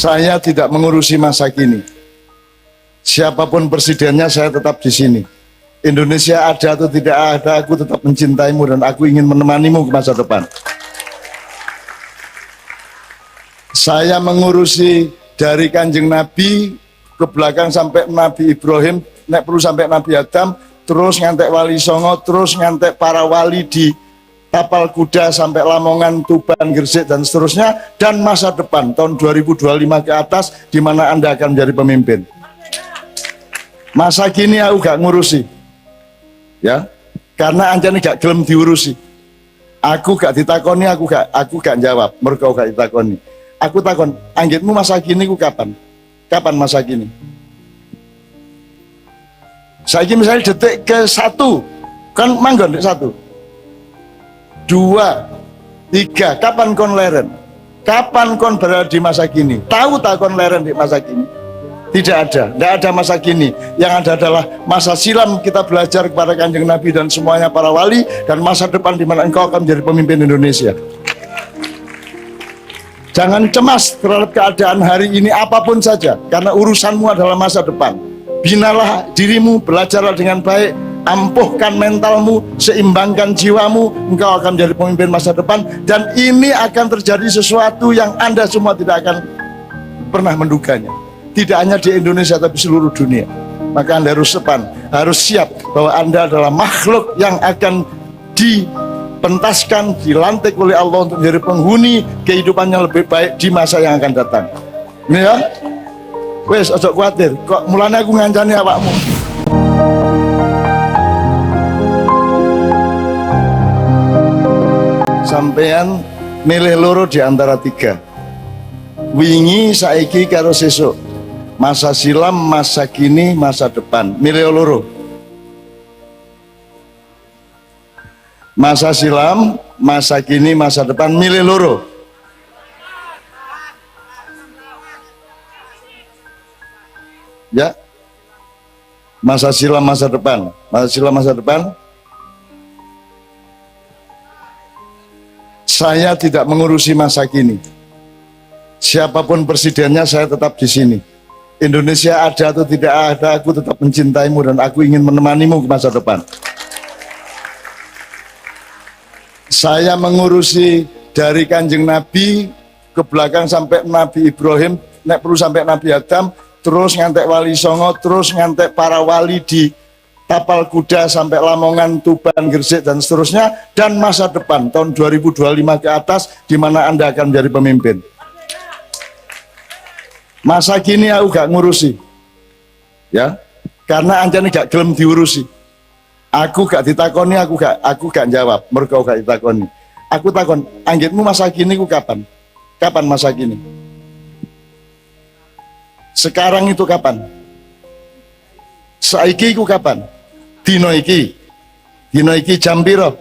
Saya tidak mengurusi masa kini. Siapapun presidennya, saya tetap di sini. Indonesia ada atau tidak ada, aku tetap mencintaimu dan aku ingin menemanimu ke masa depan. Saya mengurusi dari Kanjeng Nabi ke belakang sampai Nabi Ibrahim, nek perlu sampai Nabi Adam, terus ngantek Wali Songo, terus ngantek para wali di Tapal Kuda sampai Lamongan, Tuban, Gresik dan seterusnya, dan masa depan tahun 2025 ke atas di mana Anda akan menjadi pemimpin. Masa kini aku gak ngurusi, ya, karena Anda ini gak gelem diurusi. Aku gak ditakoni, aku gak jawab. Mergo gak ditakoni. Aku takon, anggitmu masa kini ku kapan? Kapan masa kini? Saiki misalnya detik ke 1, kan manggon detik 1, 2, 3, kapan kon leren? Kapan kon berada di masa kini? Tahu tak kon leren di masa kini? Tidak ada masa kini. Yang ada adalah masa silam kita belajar kepada Kanjeng Nabi dan semuanya para wali, dan masa depan di mana engkau akan menjadi pemimpin Indonesia. Jangan cemas terhadap keadaan hari ini apapun saja, karena urusanmu adalah masa depan. Binalah dirimu, belajarlah dengan baik, ampuhkan mentalmu, seimbangkan jiwamu, engkau akan menjadi pemimpin masa depan. Dan ini akan terjadi sesuatu yang Anda semua tidak akan pernah menduganya. Tidak hanya di Indonesia tapi seluruh dunia. Maka Anda harus harus siap bahwa Anda adalah makhluk yang akan dipentaskan, dilantik oleh Allah untuk menjadi penghuni kehidupannya lebih baik di masa yang akan datang. Ini ya, wes ojo khawatir, kok mulanya aku ngancani awakmu. Sampean milih loro di antara 3. Wingi, saiki, karo sesuk. Masa silam, masa kini, masa depan. Milih loro. Masa silam, masa kini, masa depan. Milih loro. Ya. Masa silam, masa depan. Masa silam, masa depan. Saya tidak mengurusi masa kini. Siapapun presidennya, saya tetap di sini. Indonesia ada atau tidak ada, aku tetap mencintaimu dan aku ingin menemanimu ke masa depan. Saya mengurusi dari Kanjeng Nabi ke belakang sampai Nabi Ibrahim, nek perlu sampai Nabi Adam, terus ngantek Wali Songo, terus ngantek para wali di Tapal Kuda sampai Lamongan, Tuban, Gresik dan seterusnya, dan masa depan tahun 2025 ke atas di mana Anda akan menjadi pemimpin. Masa kini aku gak ngurusi, ya, karena Anda ini gak gelem diurusi. Aku gak ditakoni, aku gak jawab. Mergo gak ditakoni. Aku takon, anggitmu masa kini ku kapan? Kapan masa kini? Sekarang itu kapan? Saiki ku kapan? Dino iki jam piro?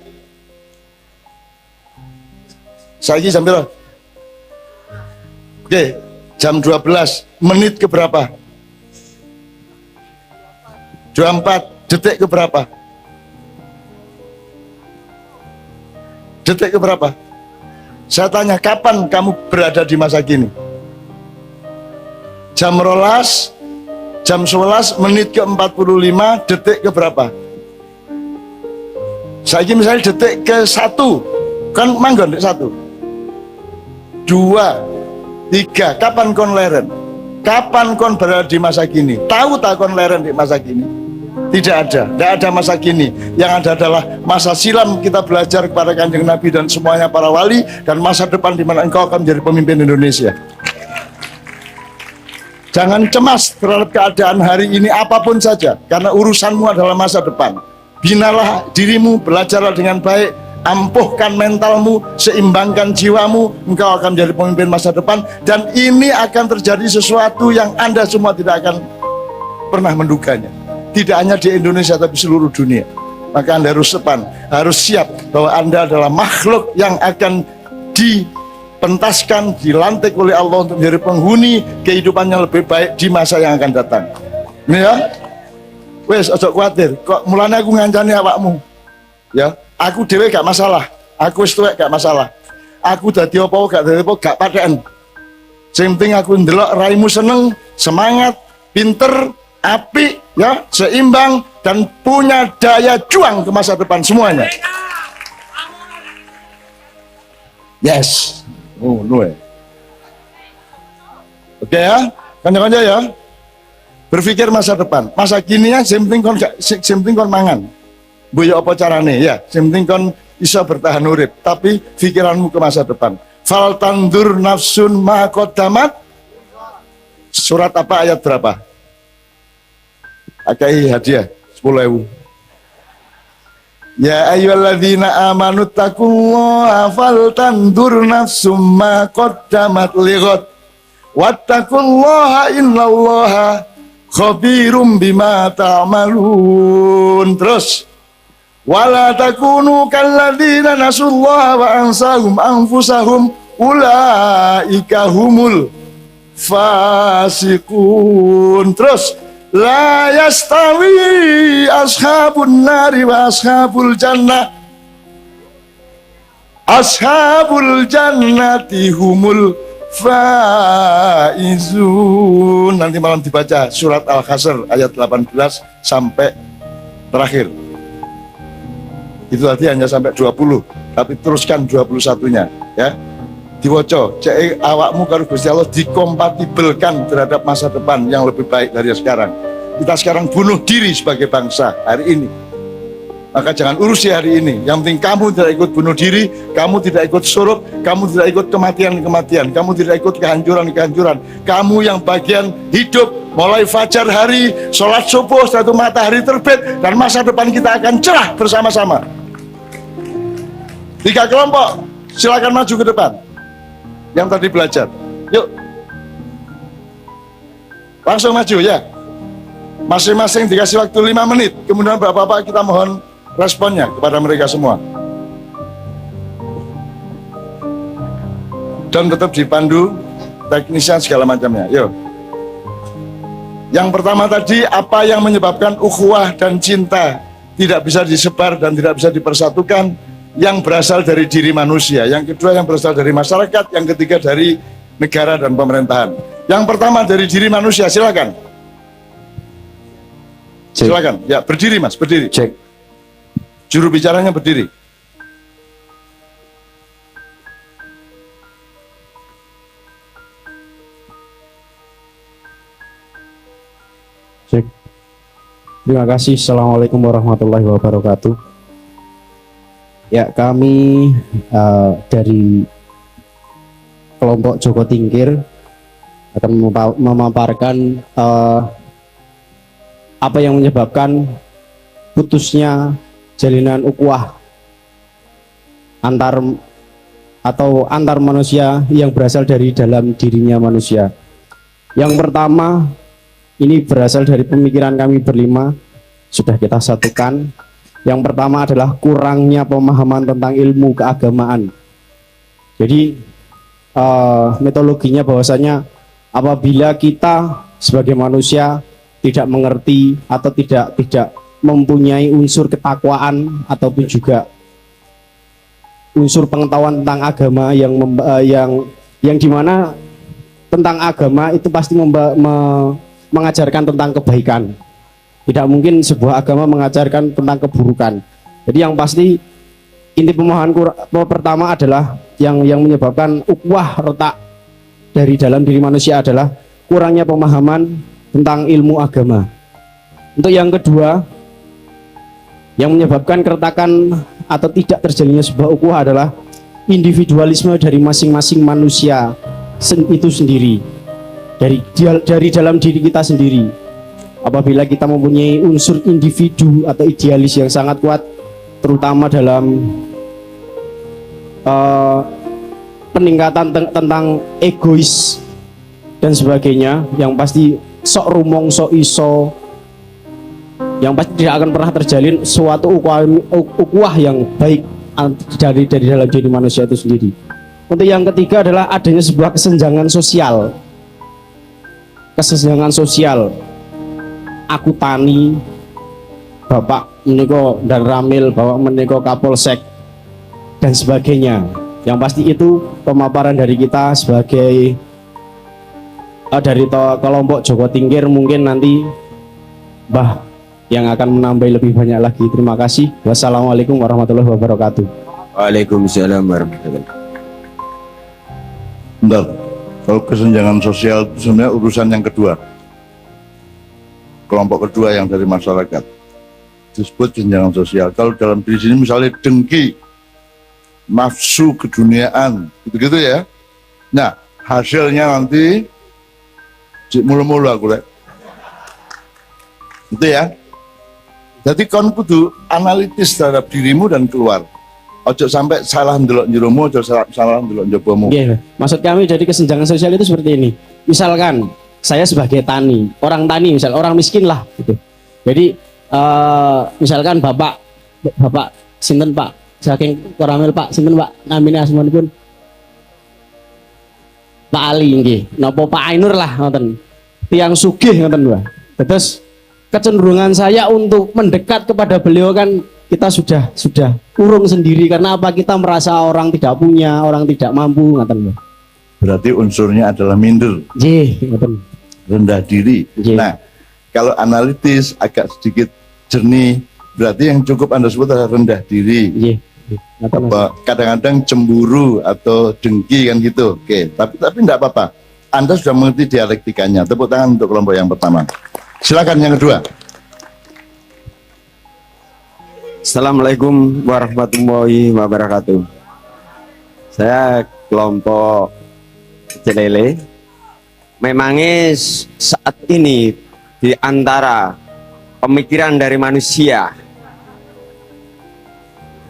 Saiki jam piro? Oke. Jam 12, menit ke berapa? 24, detik ke berapa? Detik ke berapa? Saya tanya, kapan kamu berada di masa kini? Jam 12, jam 11, menit ke 45, detik ke berapa? Saya ini misalnya detik ke 1, kan manggon detik 1, 2, 3, kapan kon leren? Kapan kon berada di masa kini? Tahu tak kon leren di masa kini? Tidak ada masa kini. Yang ada adalah masa silam kita belajar kepada Kanjeng Nabi dan semuanya para wali, dan masa depan di mana engkau akan menjadi pemimpin Indonesia. Jangan cemas terhadap keadaan hari ini apapun saja, karena urusanmu adalah masa depan. Binalah dirimu, belajarlah dengan baik, ampuhkan mentalmu, seimbangkan jiwamu, engkau akan menjadi pemimpin masa depan. Dan ini akan terjadi sesuatu yang Anda semua tidak akan pernah menduganya. Tidak hanya di Indonesia tapi seluruh dunia. Maka Anda harus siap bahwa Anda adalah makhluk yang akan dipentaskan, dilantik oleh Allah untuk menjadi penghuni kehidupannya lebih baik di masa yang akan datang. Ini ya, wes ojo khawatir, kok mulanya aku ngancani awakmu, ya. Aku dewe gak masalah, aku wis tuwek gak masalah. Aku dadi apa gak dadi apa gak paten. Sing penting aku ndelok raimu seneng, semangat, pinter, apik, ya, seimbang dan punya daya juang ke masa depan semuanya. Yes. Oh, no. Oke ya, kanca-kanca ya. Berpikir masa depan. Masa kini ya, sing penting kon mangan. Boyo apa carane ya, sing penting kon iso bertahan urip, tapi pikiranmu ke masa depan. Fal tandur nafsun ma qaddamat. Surat apa, ayat berapa? Akai hadiah 10.000. Ya ayyuhalladzina amanu taqullaha fal tandur nafsum ma qaddamat lighad wattaqullaha innallaha khabirum bima ta'malun. Terus wala takunu kalladzina nasullaha wa ansahum anfusahum ulaika humul fasiqun. Terus la yastawi ashabun nari wa ashabul jannah ashabul jannati humul faizun. Nanti malam dibaca surat Al-Hasr ayat 18 sampai terakhir. Itu tadi hanya sampai 20, tapi teruskan 21-nya ya. Diwoco, cek awakmu karo Gusti Allah dikompatibelkan terhadap masa depan yang lebih baik dari sekarang. Kita sekarang bunuh diri sebagai bangsa hari ini. Maka jangan urusi hari ini. Yang penting kamu tidak ikut bunuh diri, kamu tidak ikut surut, kamu tidak ikut kematian-kematian, kamu tidak ikut kehancuran-kehancuran. Kamu yang bagian hidup mulai fajar hari, sholat subuh, satu matahari terbit, dan masa depan kita akan cerah bersama-sama. 3 kelompok, silakan maju ke depan. Yang tadi belajar, yuk langsung maju ya, masing-masing dikasih waktu 5 menit, kemudian bapak-bapak kita mohon responnya kepada mereka semua dan tetap dipandu teknisnya segala macamnya. Yuk, yang pertama tadi, apa yang menyebabkan ukhuwah dan cinta tidak bisa disebar dan tidak bisa dipersatukan? Yang berasal dari diri manusia, yang kedua yang berasal dari masyarakat, yang ketiga dari negara dan pemerintahan. Yang pertama dari diri manusia, silakan. Cek. Silakan, ya berdiri mas, berdiri. Cek. Juru bicaranya berdiri. Cek. Terima kasih. Assalamualaikum warahmatullahi wabarakatuh. Ya, kami dari kelompok Joko Tingkir akan memaparkan apa yang menyebabkan putusnya jalinan ukhuwah antar manusia yang berasal dari dalam dirinya manusia. Yang pertama, ini berasal dari pemikiran kami berlima, sudah kita satukan. Yang pertama adalah kurangnya pemahaman tentang ilmu keagamaan. Jadi metodologinya bahwasanya apabila kita sebagai manusia tidak mengerti atau tidak mempunyai unsur ketakwaan ataupun juga unsur pengetahuan tentang agama yang dimana tentang agama itu pasti mengajarkan tentang kebaikan. Tidak mungkin sebuah agama mengajarkan tentang keburukan. Jadi yang pasti inti pemahaman pertama adalah yang menyebabkan ukhuwah retak dari dalam diri manusia adalah kurangnya pemahaman tentang ilmu agama. Untuk yang kedua, yang menyebabkan keretakan atau tidak terjalinnya sebuah ukhuwah adalah individualisme dari masing-masing manusia itu sendiri, dari dalam diri kita sendiri. Apabila kita mempunyai unsur individu atau idealis yang sangat kuat, terutama dalam peningkatan tentang egois dan sebagainya, yang pasti sok rumong, sok iso, yang pasti tidak akan pernah terjalin suatu ukhuwah yang baik dari dalam diri manusia itu sendiri. Untuk yang ketiga adalah adanya sebuah kesenjangan sosial. Aku tani, bapak meniko dan ramil, bapak meniko kapolsek dan sebagainya. Yang pasti itu pemaparan dari kita sebagai dari kelompok Joko Tingkir mungkin nanti Mbah yang akan menambah lebih banyak lagi. Terima kasih. Wassalamualaikum warahmatullahi wabarakatuh. Waalaikumsalam warahmatullahi wabarakatuh. Bentar, kalau kesenjangan sosial itu sebenarnya urusan yang kedua, kelompok kedua yang dari masyarakat disebut kesenjangan sosial. Kalau dalam diri sini misalnya dengki, nafsu keduniaan, gitu-gitu ya. Nah, hasilnya nanti mulu-mulu aku lihat. Itu ya. Jadi kon kudu analitis terhadap dirimu dan keluar. Ojo sampai salah ndelok njeromu, ojo salah ndelok njobomu. Iya, maksud kami dari kesenjangan sosial itu seperti ini. Misalkan saya sebagai tani, orang tani misal orang miskin lah gitu. Jadi misalkan bapak sinten Pak, saking koramil Pak, sinten Pak, namine asmanipun Pak Ali nggih. Napa Pak Ainur lah ngoten. Tiang sugih ngoten Pak. Terus kecenderungan saya untuk mendekat kepada beliau kan kita sudah urung sendiri karena apa, kita merasa orang tidak punya, orang tidak mampu ngoten Pak. Berarti unsurnya adalah minder, Nggih, ngoten. rendah diri. Nggih. Nah, kalau analitis agak sedikit jernih, berarti yang cukup Anda sebut adalah rendah diri. Nggih. Ngoten, Mas. Apa kadang-kadang cemburu atau dengki kan gitu. Oke, tapi enggak apa-apa. Anda sudah mengerti dialektikanya. Tepuk tangan untuk kelompok yang pertama. Silakan yang kedua. Assalamualaikum warahmatullahi wabarakatuh. Saya kelompok Celele. Memangnya saat ini di antara pemikiran dari manusia,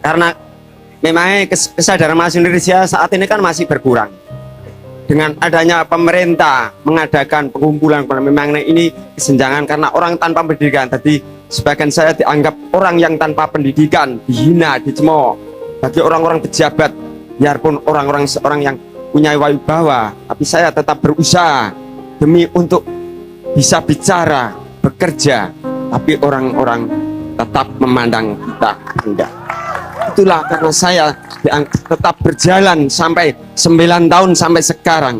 karena memangnya kesadaran manusia saat ini kan masih berkurang. Dengan adanya pemerintah mengadakan pengumpulan, memangnya ini kesenjangan karena orang tanpa pendidikan. Tadi sebagian saya dianggap orang yang tanpa pendidikan, dihina, dicemooh. Bagi orang-orang pejabat, biarpun orang-orang seorang yang punya wibawa, tapi saya tetap berusaha demi untuk bisa bicara, bekerja, tapi orang-orang tetap memandang kita rendah. Itulah karena saya tetap berjalan sampai 9 tahun sampai sekarang,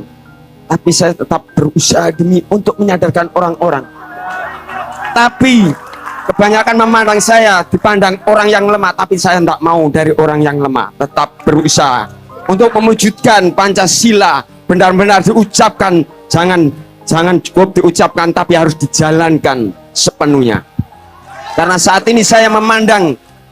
tapi saya tetap berusaha demi untuk menyadarkan orang-orang. Tapi kebanyakan memandang saya dipandang orang yang lemah, tapi saya tidak mau dari orang yang lemah. Tetap berusaha untuk mewujudkan Pancasila benar-benar diucapkan, jangan cukup diucapkan tapi harus dijalankan sepenuhnya. Karena saat ini saya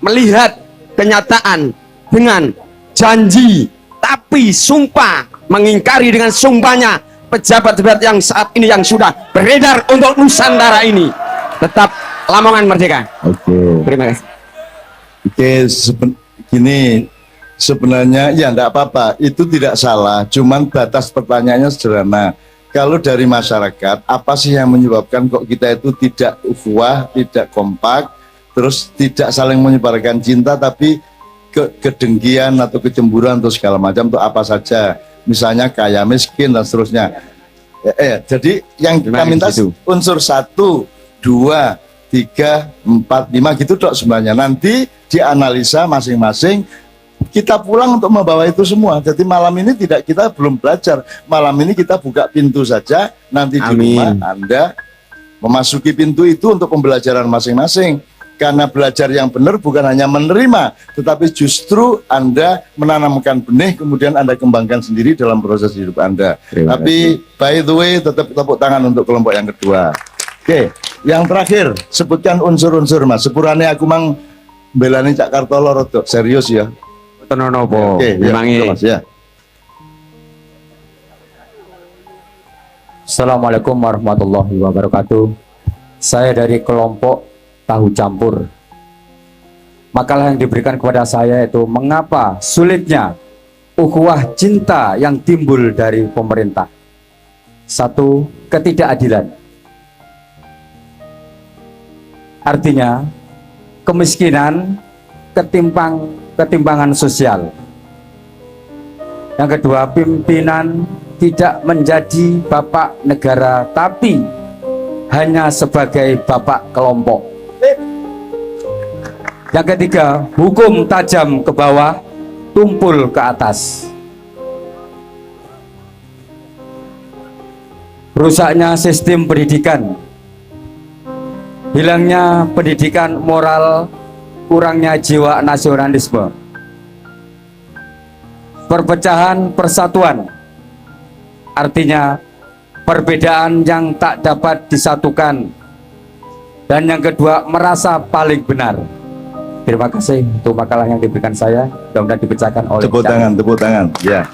melihat kenyataan dengan janji tapi sumpah mengingkari dengan sumpahnya pejabat-pejabat yang saat ini yang sudah beredar untuk Nusantara ini. Tetap Lamongan merdeka. Oke. Terima kasih. Oke, gini, sebenarnya ya enggak apa-apa, itu tidak salah, cuman batas pertanyaannya sederhana. Kalau dari masyarakat, apa sih yang menyebabkan kok kita itu tidak ukhuwah, tidak kompak, terus tidak saling menyebarkan cinta, tapi kedengkian atau kecemburuan atau segala macam itu apa saja, misalnya kaya miskin dan seterusnya. Jadi yang kita minta unsur 1, 2, 3, 4, 5 gitu dok sebenarnya. Nanti dianalisa masing-masing, kita pulang untuk membawa itu semua. Jadi malam ini kita belum belajar. Malam ini kita buka pintu saja. Nanti di rumah Anda memasuki pintu itu untuk pembelajaran masing-masing. Karena belajar yang benar bukan hanya menerima, tetapi justru Anda menanamkan benih, kemudian Anda kembangkan sendiri dalam proses hidup Anda. Tapi by the way, tetap tepuk tangan untuk kelompok yang kedua. Oke, yang terakhir, sebutkan unsur-unsur Mas. Sepurane aku mang belani Cak Kartolo rodok serius ya. Tenonopo. Oke, ya, Mas ya. Assalamualaikum warahmatullahi wabarakatuh. Saya dari kelompok Tahu Campur. Makalah yang diberikan kepada saya itu mengapa sulitnya ukhuwah cinta yang timbul dari pemerintah. 1. Ketidakadilan. Artinya kemiskinan, ketimpangan sosial. Yang kedua, pimpinan tidak menjadi bapak negara tapi hanya sebagai bapak kelompok. Yang ketiga, hukum tajam ke bawah, tumpul ke atas. rusaknya sistem pendidikan, hilangnya pendidikan moral, kurangnya jiwa nasionalisme, perpecahan persatuan, artinya perbedaan yang tak dapat disatukan, dan yang kedua merasa paling benar. Terima kasih untuk makalah yang diberikan saya, mudah-mudahan dibacakan oleh Tepuk tangan, ya.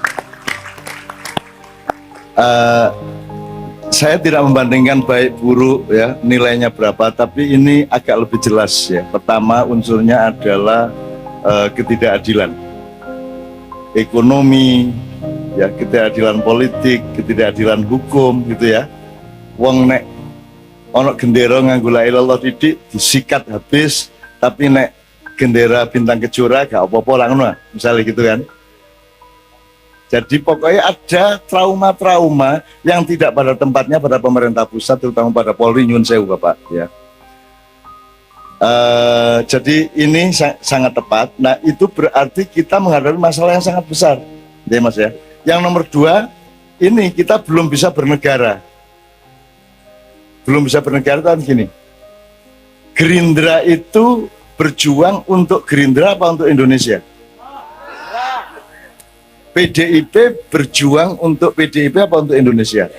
Saya tidak membandingkan baik buruk ya nilainya berapa, tapi ini agak lebih jelas ya. Pertama unsurnya adalah ketidakadilan ekonomi, ya ketidakadilan politik, ketidakadilan hukum gitu ya. Wong nek ono gendera nganggo la ilallah didik disikat habis, tapi nek gendera bintang kejora gak apa-apa lah ngono, misalnya gitu kan. Jadi pokoknya ada trauma-trauma yang tidak pada tempatnya pada pemerintah pusat, terutama pada Polri, nyun sewu Bapak ya. Jadi ini sangat tepat. Nah itu berarti kita menghadapi masalah yang sangat besar, ya Mas ya. Yang nomor dua, ini kita belum bisa bernegara. Belum bisa bernegara kan gini. Gerindra itu berjuang untuk Gerindra apa untuk Indonesia? PDIP berjuang untuk PDIP apa untuk Indonesia?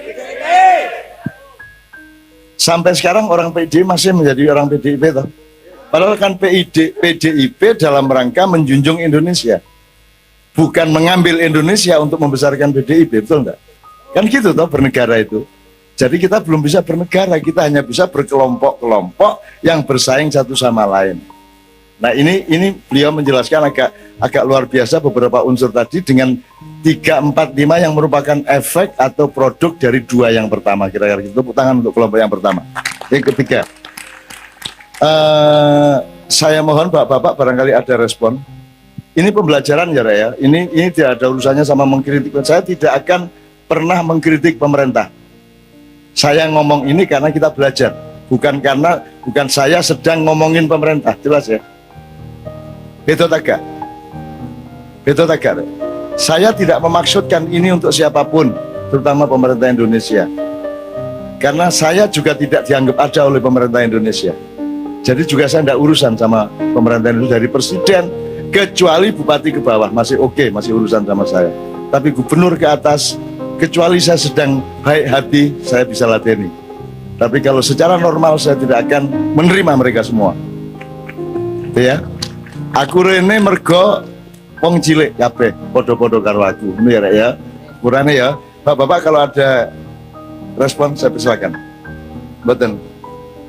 Sampai sekarang orang PDIP masih menjadi orang PDIP toh? Padahal kan PDIP dalam rangka menjunjung Indonesia, bukan mengambil Indonesia untuk membesarkan PDIP, betul enggak? Kan gitu toh bernegara itu. Jadi kita belum bisa bernegara, kita hanya bisa berkelompok-kelompok yang bersaing satu sama lain. Nah ini beliau menjelaskan agak luar biasa beberapa unsur tadi dengan 3, 4, 5 yang merupakan efek atau produk dari 2 yang pertama. Kira-kira gitu. Tepuk tangan untuk kelompok yang pertama. Yang ketiga, saya mohon Bapak-Bapak barangkali ada respon. Ini pembelajaran ya Raya. Ini tidak ada urusannya sama mengkritik. Saya tidak akan pernah mengkritik pemerintah. Saya ngomong ini karena kita belajar, bukan saya sedang ngomongin pemerintah, jelas ya. Betul tak? Betul tak? Saya tidak memaksudkan ini untuk siapapun, terutama pemerintah Indonesia. Karena saya juga tidak dianggap ada oleh pemerintah Indonesia. Jadi juga saya tidak urusan sama pemerintah Indonesia dari presiden, kecuali bupati ke bawah masih oke, masih urusan sama saya. Tapi gubernur ke atas, kecuali saya sedang baik hati, saya bisa lateni. Tapi kalau secara normal saya tidak akan menerima mereka semua. Itu ya. Aku rene mergo wong cilik kabeh podo-podo karo aku. Ini ya Rek ya. Kurane ya. Bapak-bapak kalau ada respon saya persilakan. Mboten.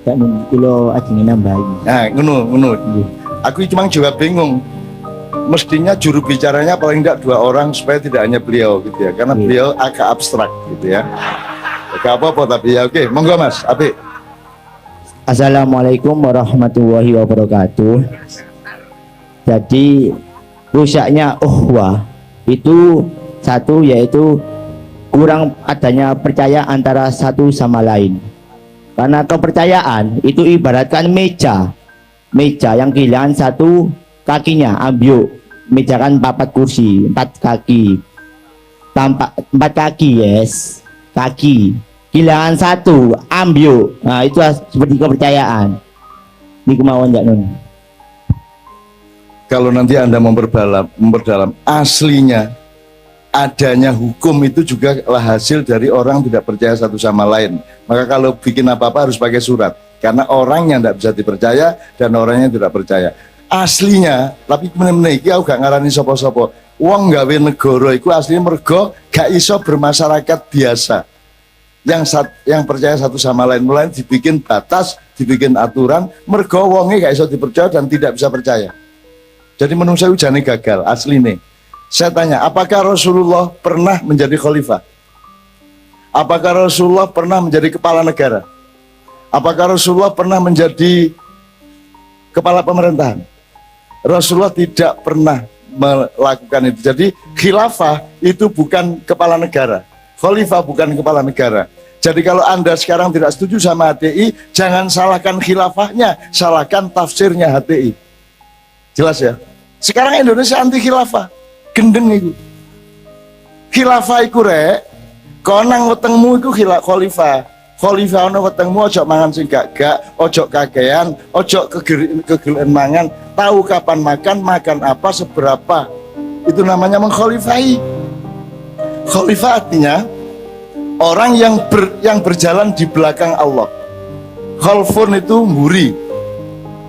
Kak Nun, kula ajeng nambahi. Nah, ngono. Aku cuma juga bingung. Mestinya juru bicaranya paling tidak 2 orang supaya tidak hanya beliau gitu ya, karena beliau agak abstrak gitu ya. Gak apa-apa tapi ya oke, monggo Mas Abi. Assalamualaikum warahmatullahi wabarakatuh. Jadi rusaknya uhwah itu satu, yaitu kurang adanya percaya antara satu sama lain. Karena kepercayaan itu ibaratkan meja yang kehilangan satu kakinya, ambyuk. Meja kan 4 kursi, 4 kaki, 4 kaki, yes, kaki kehilangan satu, ambyuk. Nah itu seperti kepercayaan. Ini kemauan Cak Nun. Kalau nanti Anda memperdalam aslinya adanya hukum itu juga lah hasil dari orang tidak percaya satu sama lain. Maka kalau bikin apa-apa harus pakai surat, karena orangnya tidak bisa dipercaya dan orangnya tidak percaya. Aslinya, tapi kemudian iki aku gak ngarani sapa-sapa. Wong gawe negara iku aslinya mergo gak iso bermasyarakat biasa. Yang percaya satu sama lain, mulai dibikin batas, dibikin aturan, mergo wonge gak iso dipercaya dan tidak bisa percaya. Jadi menungso ujane gagal asline. Saya tanya, apakah Rasulullah pernah menjadi khalifah? Apakah Rasulullah pernah menjadi kepala negara? Apakah Rasulullah pernah menjadi kepala pemerintahan? Rasulullah tidak pernah melakukan itu. Jadi khilafah itu bukan kepala negara, khalifah bukan kepala negara. Jadi kalau Anda sekarang tidak setuju sama HTI, jangan salahkan khilafahnya, salahkan tafsirnya HTI. Jelas ya? Sekarang Indonesia anti khilafah, gendeng itu. Khilafah itu Rek, Konang wetengmu iku khalifah. Khalifah ana wetengmu ojo mangan sing gak, ojo kakean, ojo kegelian mangan, tahu kapan makan apa, seberapa. Itu namanya mengholifahi. Khalifah artinya orang yang berjalan di belakang Allah. Khalfun itu mburi,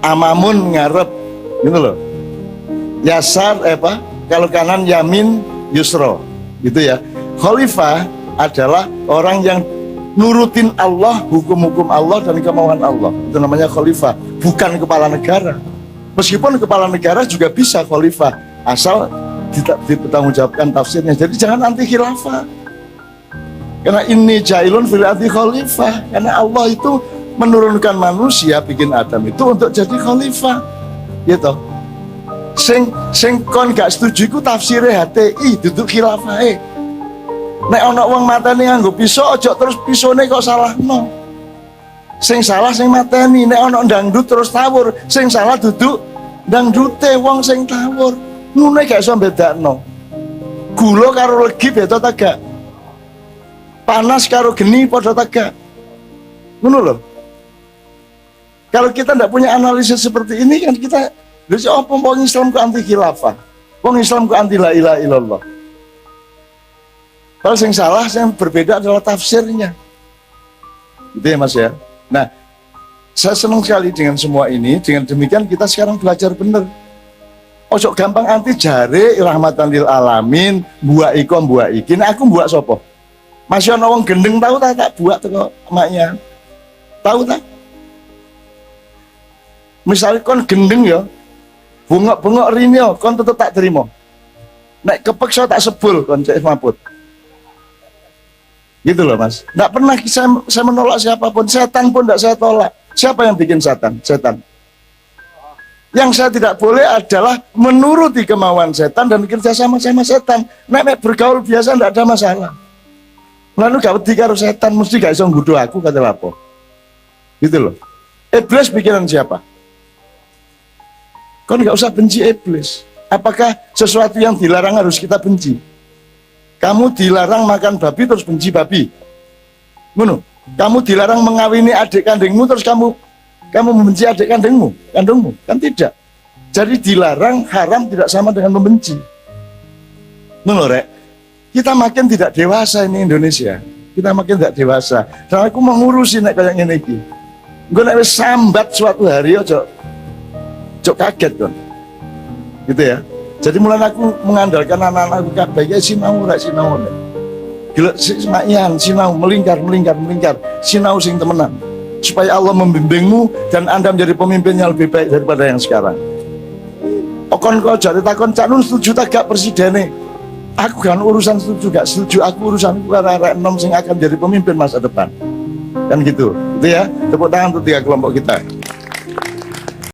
amamun ngarep, gitu loh. Yasar kalau kanan yamin yusro, gitu ya. Khalifah adalah orang yang nurutin Allah, hukum-hukum Allah dan kemauan Allah. Itu namanya khalifah, bukan kepala negara. Meskipun kepala negara juga bisa khalifah, asal dipertanggungjawabkan tafsirnya. Jadi jangan anti khilafah. Karena ini jailun fil ardi khalifah. Karena Allah itu menurunkan manusia, bikin Adam itu untuk jadi khalifah. Gitu. Sing kon gak setuju iku tafsire HTI duduk khilafah. Nek ana wong mateni nganggo pisau, aja terus pisone kok salahno. Sing salah sing mateni. Nek ana dangdut terus tawur, sing salah duduk dangdute wong sing tawur. Ngene gak iso bedakno. Gula karo legi beda ta gak? Panas karo geni padha ta gak? Ngono lho. Kalau kita tidak punya analisis seperti ini kan kita lha apa wong Islam ku anti khilafah? Wong Islam ku anti la ilaha illallah. Kalau yang salah, yang berbeda adalah tafsirnya. Gitu ya Mas ya. Nah, saya senang sekali dengan semua ini. Dengan demikian kita sekarang belajar benar. Ojo gampang anti jare rahmatan lil alamin, buak iko buak iki. Nah, aku buak sopo. Masih ana wong gendeng tahu tak buak teko emaknya. Tahu tak? Misalnya kon gendeng ya, bengok-bengok rinyo, kon tetep tak terima. Nek kepeksa tak sebul kon cek maput. Gitu loh Mas. Nggak pernah saya menolak siapapun. Setan pun nggak saya tolak. Siapa yang bikin setan? Setan. Yang saya tidak boleh adalah menuruti kemauan setan dan kerja sama setan. Nek bergaul biasa nggak ada masalah. Lalu gak wedi karo setan, mesti gak iso nggudu aku kata lapo. Gitu loh. Iblis pikiran siapa? Kau nggak usah benci iblis. Apakah sesuatu yang dilarang harus kita benci? Kamu dilarang makan babi terus benci babi. Ngono. Kamu dilarang mengawini adik kandungmu terus kamu membenci adik kandungmu. Kan tidak. Jadi dilarang haram tidak sama dengan membenci. Ngono rek. Kita makin tidak dewasa ini Indonesia. Kita makin tidak dewasa. Dan aku mau ngurusin nek kayak ngene iki. Gue nek wis sambat suatu hari ojo kaget kan. Gitu ya. Jadi mulai aku mengandalkan anak-anakku kabeh ya sinau rek sinau. Gila semakyan sinau melingkar, sinau sing temenan. Supaya Allah membimbingmu dan Anda menjadi pemimpin yang lebih baik daripada yang sekarang. Okon kok jare takon Cak Nun setuju tak gak presidene? Aku kan urusan setuju gak setuju, aku urusan arek enom sing akan jadi pemimpin masa depan. Kan gitu. Gitu ya. Tepuk tangan untuk 3 kelompok kita.